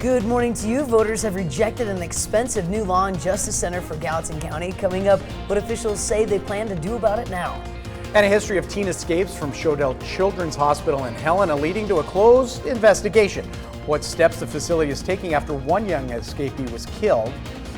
Good morning to you. Voters have rejected an expensive new law and justice center for Gallatin County. Coming up, what officials say they plan to do about it now. And a history of teen escapes from Shodell Children's Hospital in Helena leading to a closed investigation. What steps the facility is taking after one young escapee was killed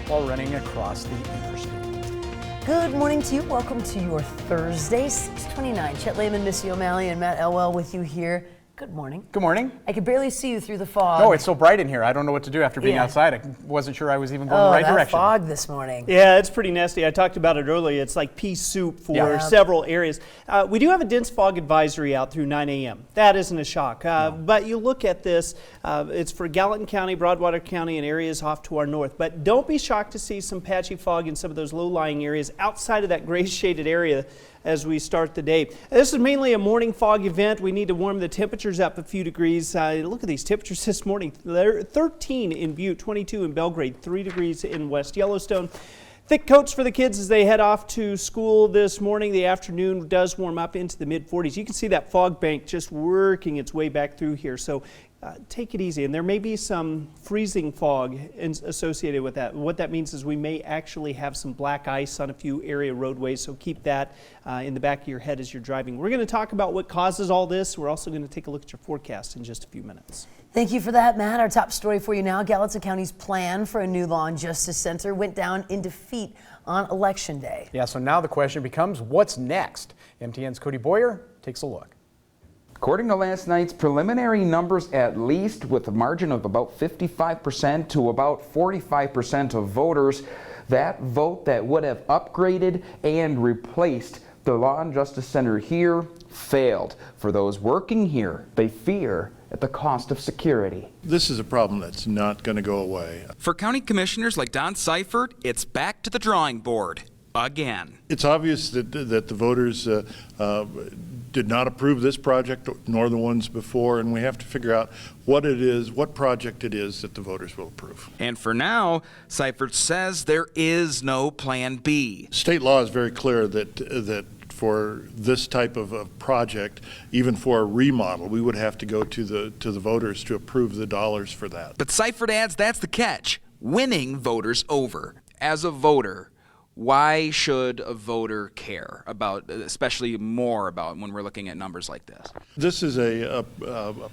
while running across the interstate. Good morning to you. Welcome to your Thursday, 6:29. Chet Lehman, Missy O'Malley, and Matt Elwell with you here. Good morning. Good morning. I could barely see you through the fog. No, it's so bright in here. I don't know what to do after being outside. I wasn't sure I was even going the right direction. Fog this morning. Yeah, it's pretty nasty. I talked about it earlier. It's like pea soup for several areas. We do have a dense fog advisory out through 9 a.m. That isn't a shock. But you look at this, it's for Gallatin County, Broadwater County, and areas off to our north. But don't be shocked to see some patchy fog in some of those low-lying areas outside of that gray shaded area as we start the day. This is mainly a morning fog event. We need to warm the temperatures up a few degrees. Look at these temperatures this morning. They're 13 in Butte, 22 in Belgrade, 3 degrees in West Yellowstone. Thick coats for the kids as they head off to school this morning. The afternoon does warm up into the mid-40s. You can see that fog bank just working its way back through here. So take it easy, and there may be some freezing fog associated with that. What that means is we may actually have some black ice on a few area roadways, so keep that in the back of your head as you're driving. We're going to talk about what causes all this. We're also going to take a look at your forecast in just a few minutes. Thank you for that, Matt. Our top story for you now. Gallatin County's plan for a new law and justice center went down in defeat on Election Day. Yeah, so now the question becomes, what's next? MTN's Cody Boyer takes a look. According to last night's preliminary numbers, at least with a margin of about 55% to about 45% of voters, that vote that would have upgraded and replaced the Law and Justice Center here failed. For those working here, they fear at the cost of security. This is a problem that's not going to go away. For county commissioners like Don Seifert, it's back to the drawing board again. It's obvious that the voters did not approve this project nor the ones before, and we have to figure out what it is, what project it is that the voters will approve. And for now, Seifert says there is no plan B. State law is very clear that for this type of project, even for a remodel, we would have to go to the voters to approve the dollars for that. But Seifert adds that's the catch, winning voters over. As a voter, why should a voter care about, especially more about when we're looking at numbers like this? This is a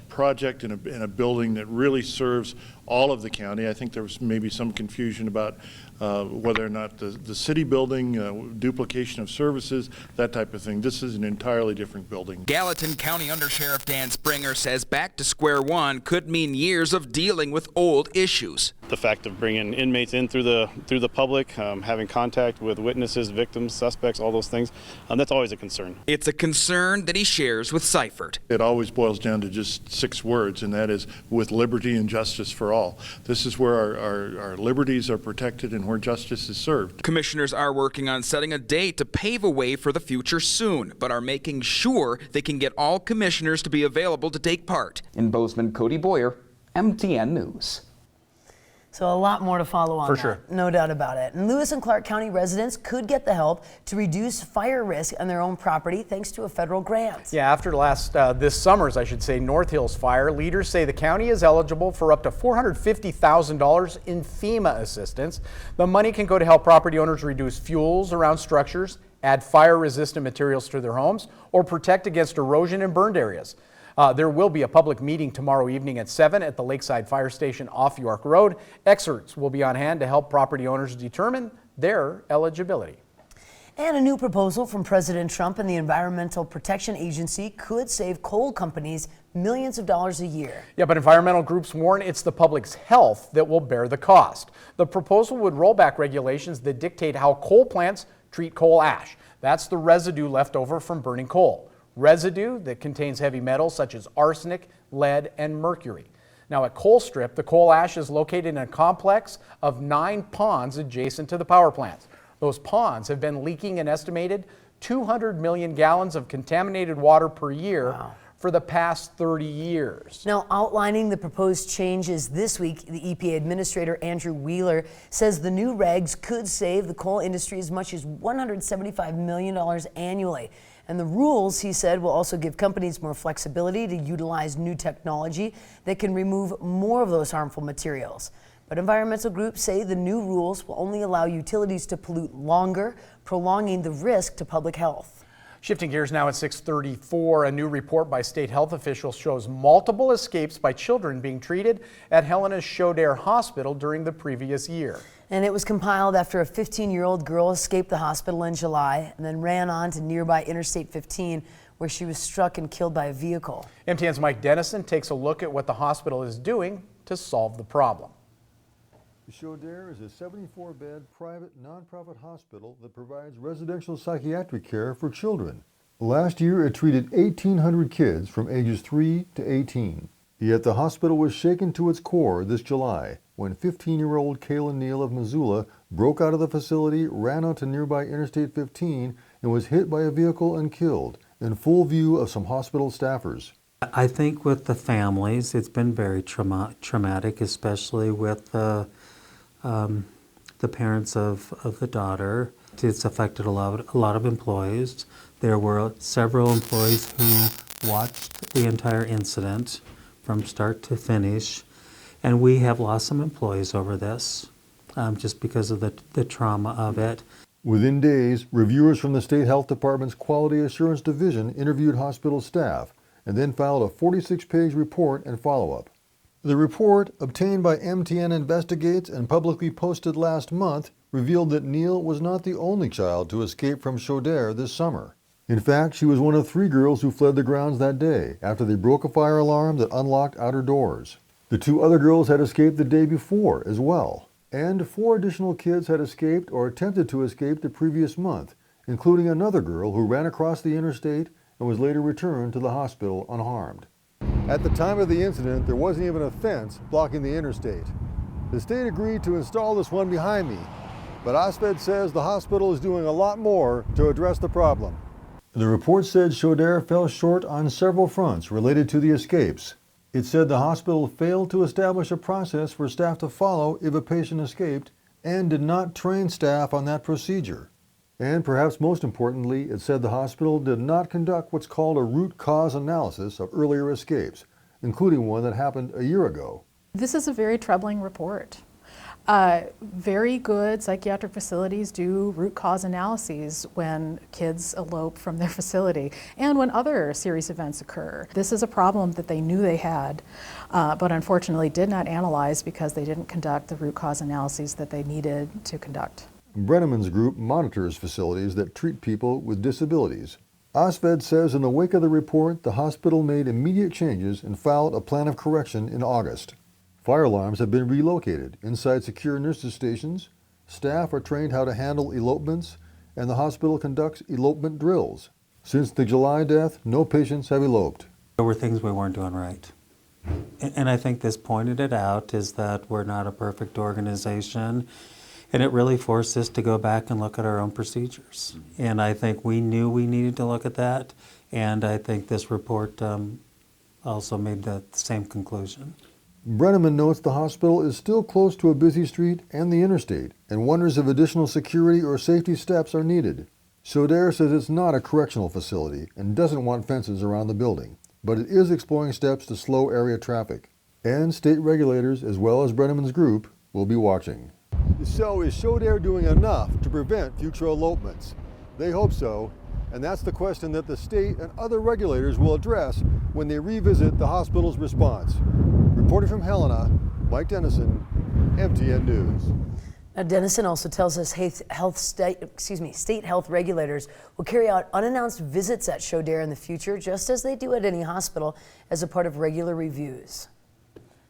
project in a building that really serves all of the county. I think there was maybe some confusion about whether or not the city building, duplication of services, that type of thing. This is an entirely different building. Gallatin County Undersheriff Dan Springer says back to square one could mean years of dealing with old issues. The fact of bringing inmates in through the public, having contact with witnesses, victims, suspects, all those things, that's always a concern. It's a concern that he shares with Seifert. It always boils down to just 6 words, and that is with liberty and justice for all. This is where our liberties are protected and where justice is served. Commissioners are working on setting a date to pave a way for the future soon, but are making sure they can get all commissioners to be available to take part. In Bozeman, Cody Boyer, MTN News. So a lot more to follow on For that, sure. no doubt about it. And Lewis and Clark County residents could get the help to reduce fire risk on their own property thanks to a federal grant. Yeah, after this summer's, North Hills fire, leaders say the county is eligible for up to $450,000 in FEMA assistance. The money can go to help property owners reduce fuels around structures, add fire-resistant materials to their homes, or protect against erosion in burned areas. There will be a public meeting tomorrow evening at 7 at the Lakeside Fire Station off York Road. Experts will be on hand to help property owners determine their eligibility. And a new proposal from President Trump and the Environmental Protection Agency could save coal companies millions of dollars a year. Yeah, but environmental groups warn it's the public's health that will bear the cost. The proposal would roll back regulations that dictate how coal plants treat coal ash. That's the residue left over from burning coal. Residue that contains heavy metals such as arsenic, lead, and mercury. Now at Colstrip, the coal ash is located in a complex of 9 ponds adjacent to the power plants. Those ponds have been leaking an estimated 200 million gallons of contaminated water per year for the past 30 years. Now, outlining the proposed changes this week, the EPA Administrator Andrew Wheeler says the new regs could save the coal industry as much as $175 million annually. And the rules, he said, will also give companies more flexibility to utilize new technology that can remove more of those harmful materials. But environmental groups say the new rules will only allow utilities to pollute longer, prolonging the risk to public health. Shifting gears now at 6:34, a new report by state health officials shows multiple escapes by children being treated at Helena's Chaudere Hospital during the previous year. And it was compiled after a 15-year-old girl escaped the hospital in July and then ran on to nearby Interstate 15, where she was struck and killed by a vehicle. MTN's Mike Dennison takes a look at what the hospital is doing to solve the problem. Chaudere is a 74-bed private nonprofit hospital that provides residential psychiatric care for children. Last year, it treated 1,800 kids from ages 3 to 18. Yet the hospital was shaken to its core this July when 15-year-old Kaylin Neal of Missoula broke out of the facility, ran onto nearby Interstate 15, and was hit by a vehicle and killed in full view of some hospital staffers. I think with the families, it's been very traumatic, especially with the parents of the daughter. It's affected a lot of employees. There were several employees who watched the entire incident from start to finish, and we have lost some employees over this just because of the trauma of it. Within days, reviewers from the State Health Department's Quality Assurance Division interviewed hospital staff and then filed a 46-page report and follow-up. The report, obtained by MTN Investigates and publicly posted last month, revealed that Neal was not the only child to escape from Chaudere this summer. In fact, she was one of 3 girls who fled the grounds that day after they broke a fire alarm that unlocked outer doors. The 2 other girls had escaped the day before as well, and 4 additional kids had escaped or attempted to escape the previous month, including another girl who ran across the interstate and was later returned to the hospital unharmed. At the time of the incident, there wasn't even a fence blocking the interstate. The state agreed to install this one behind me, but OSFED says the hospital is doing a lot more to address the problem. The report said Chaudere fell short on several fronts related to the escapes. It said the hospital failed to establish a process for staff to follow if a patient escaped and did not train staff on that procedure. And perhaps most importantly, it said the hospital did not conduct what's called a root cause analysis of earlier escapes, including one that happened a year ago. This is a very troubling report. Very good psychiatric facilities do root cause analyses when kids elope from their facility and when other serious events occur. This is a problem that they knew they had, but unfortunately did not analyze because they didn't conduct the root cause analyses that they needed to conduct. Brenneman's group monitors facilities that treat people with disabilities. OSFED says in the wake of the report, the hospital made immediate changes and filed a plan of correction in August. Fire alarms have been relocated inside secure nurses' stations, staff are trained how to handle elopements, and the hospital conducts elopement drills. Since the July death, no patients have eloped. There were things we weren't doing right. And I think this pointed it out, is that we're not a perfect organization. And it really forced us to go back and look at our own procedures. And I think we knew we needed to look at that. And I think this report also made the same conclusion. Brenneman notes the hospital is still close to a busy street and the interstate and wonders if additional security or safety steps are needed. Chaudere says it's not a correctional facility and doesn't want fences around the building, but it is exploring steps to slow area traffic. And state regulators, as well as Brenneman's group, will be watching. So is Chaudere doing enough to prevent future elopements? They hope so, and that's the question that the state and other regulators will address when they revisit the hospital's response. Reporting from Helena, Mike Dennison, MTN News. Now, Dennison also tells us state health regulators will carry out unannounced visits at Chaudere in the future, just as they do at any hospital, as a part of regular reviews.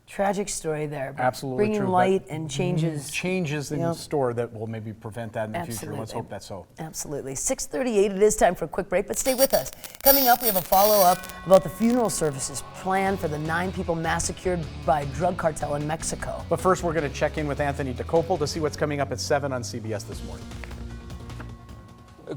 Tragic story there. Absolutely bringing true. light and changes in the store that will maybe prevent that in the future. Let's hope that's so. Absolutely. 6:38. It is time for a quick break, but stay with us. Coming up, we have a follow-up about the funeral services planned for the 9 people massacred by drug cartel in Mexico. But first, we're going to check in with Anthony DeCopel to see what's coming up at 7 on CBS this morning.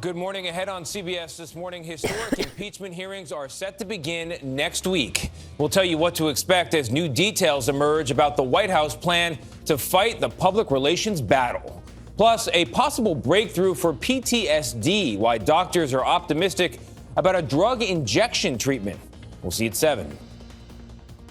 Good morning. Ahead on CBS this morning, historic impeachment hearings are set to begin next week. We'll tell you what to expect as new details emerge about the White House plan to fight the public relations battle. Plus, a possible breakthrough for PTSD, why doctors are optimistic about a drug injection treatment. We'll see at 7.